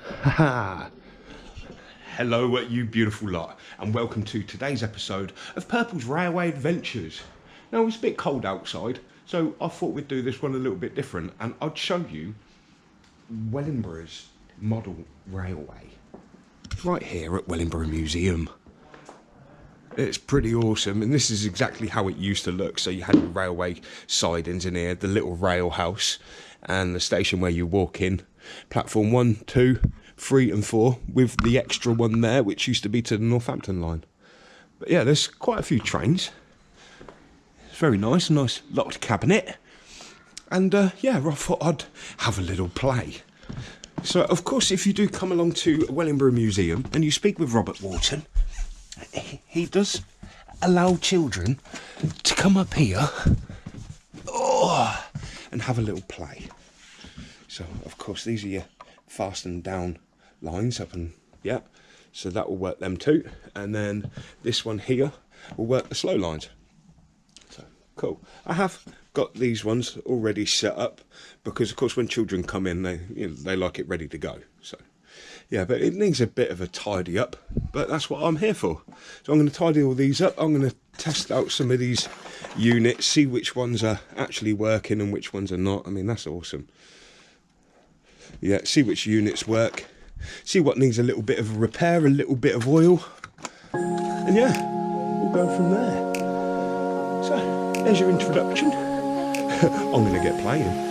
Haha! Hello, you beautiful lot, and welcome to today's episode of Purple's Railway Adventures. Now, it's a bit cold outside, so I thought we'd do this one a little bit different, and I'd show you Wellingborough's Model Railway. Right here at Wellingborough Museum. It's pretty awesome, and this is exactly how it used to look. So you had the railway sidings in here, the little rail house, and the station where you walk in. Platform 1, 2, 3 and 4, with the extra one there, which used to be to the Northampton line. But yeah, there's quite a few trains. It's very nice, a nice locked cabinet. And yeah, I thought I'd have a little play. So, of course, if you do come along to Wellingborough Museum and you speak with Robert Wharton, he does allow children to come up here and have a little play. So, of course, these are your fastened down lines up, and yeah, so that will work them too. And then this one here will work the slow lines. So, cool. I have got these ones already set up because, of course, when children come in, they like it ready to go. So, yeah, but it needs a bit of a tidy up, but that's what I'm here for. So I'm going to tidy all these up. I'm going to test out some of these units, see which ones are actually working and which ones are not. I mean, that's awesome. Yeah, see which units work, see what needs a little bit of repair, a little bit of oil, and yeah, we'll go from there. So, there's your introduction. I'm going to get playing.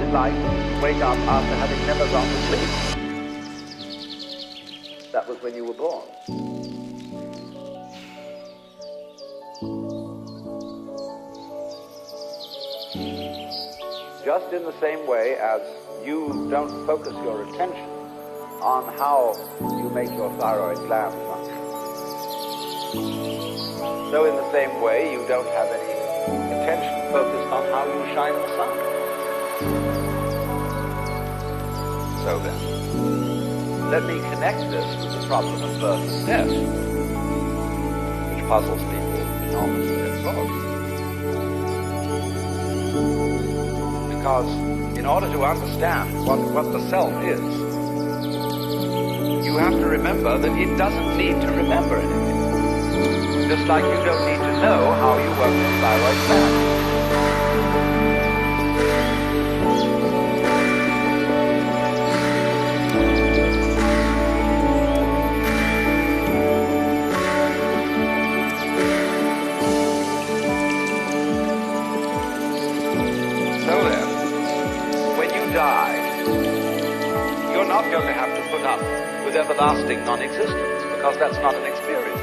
it like to wake up after having never gone to sleep? That was when you were born. Just in the same way as you don't focus your attention on how you make your thyroid gland function, so in the same way you don't have any attention focused on how you shine the sun. So then, let me connect this with the problem of birth and death, which puzzles people enormously as well. Because in order to understand what the self is, you have to remember that it doesn't need to remember anything. Just like you don't need to know how you work your thyroid gland. You're not going to have to put up with everlasting non-existence, because that's not an experience.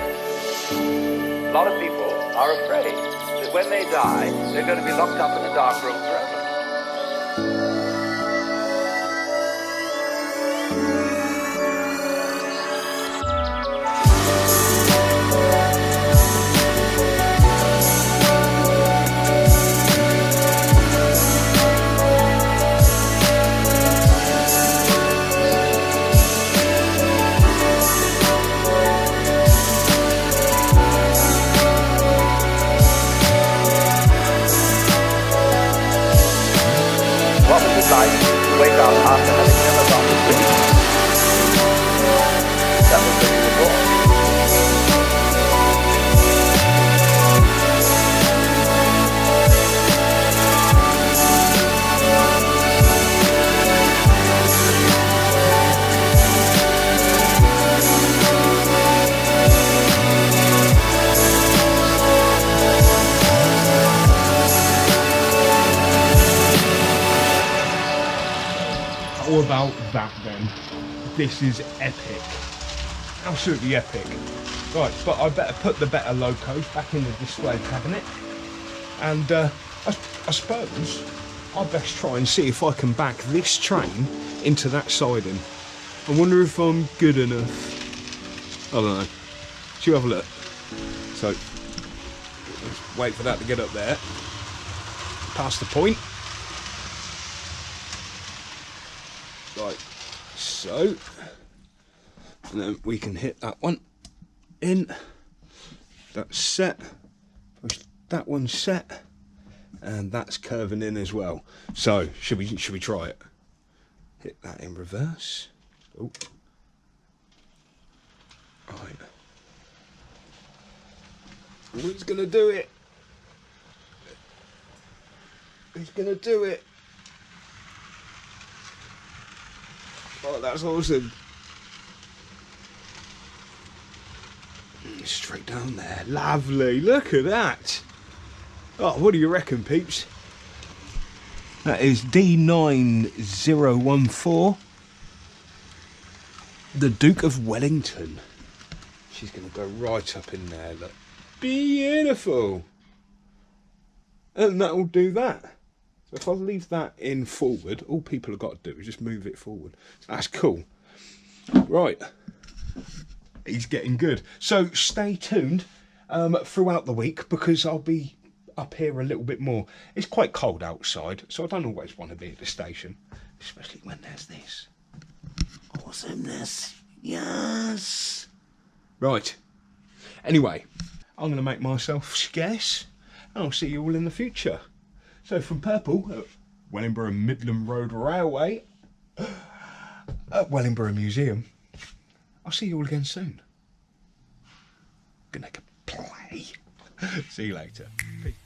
A lot of people are afraid that when they die, they're going to be locked up in a dark room forever. What was it like to wake up after having never gone to sleep? That was when you were born. How about that then? This is epic. Absolutely epic. Right, but I better put the better locos back in the display cabinet. And I suppose I best try and see if I can back this train into that siding. I wonder if I'm good enough. I don't know. Should you have a look? So, let's wait for that to get up there. Past the point. Like so, and then we can hit that one in. That's set. Push that one set, and that's curving in as well. So should we try it? Hit that in reverse. Oh, right. Oh, he's gonna do it. He's gonna do it. Oh, that's awesome. Straight down there. Lovely. Look at that. Oh, what do you reckon, peeps? That is D9014. The Duke of Wellington. She's going to go right up in there. Look. Beautiful. And that will do that. So if I leave that in forward, all people have got to do is just move it forward. That's cool. Right. He's getting good. So stay tuned throughout the week, because I'll be up here a little bit more. It's quite cold outside, so I don't always want to be at the station, especially when there's this awesomeness. Yes. Right. Anyway, I'm going to make myself scarce, and I'll see you all in the future. So from Purple at Wellingborough Midland Road Railway at Wellingborough Museum, I'll see you all again soon. Gonna make a play. See you later. Peace.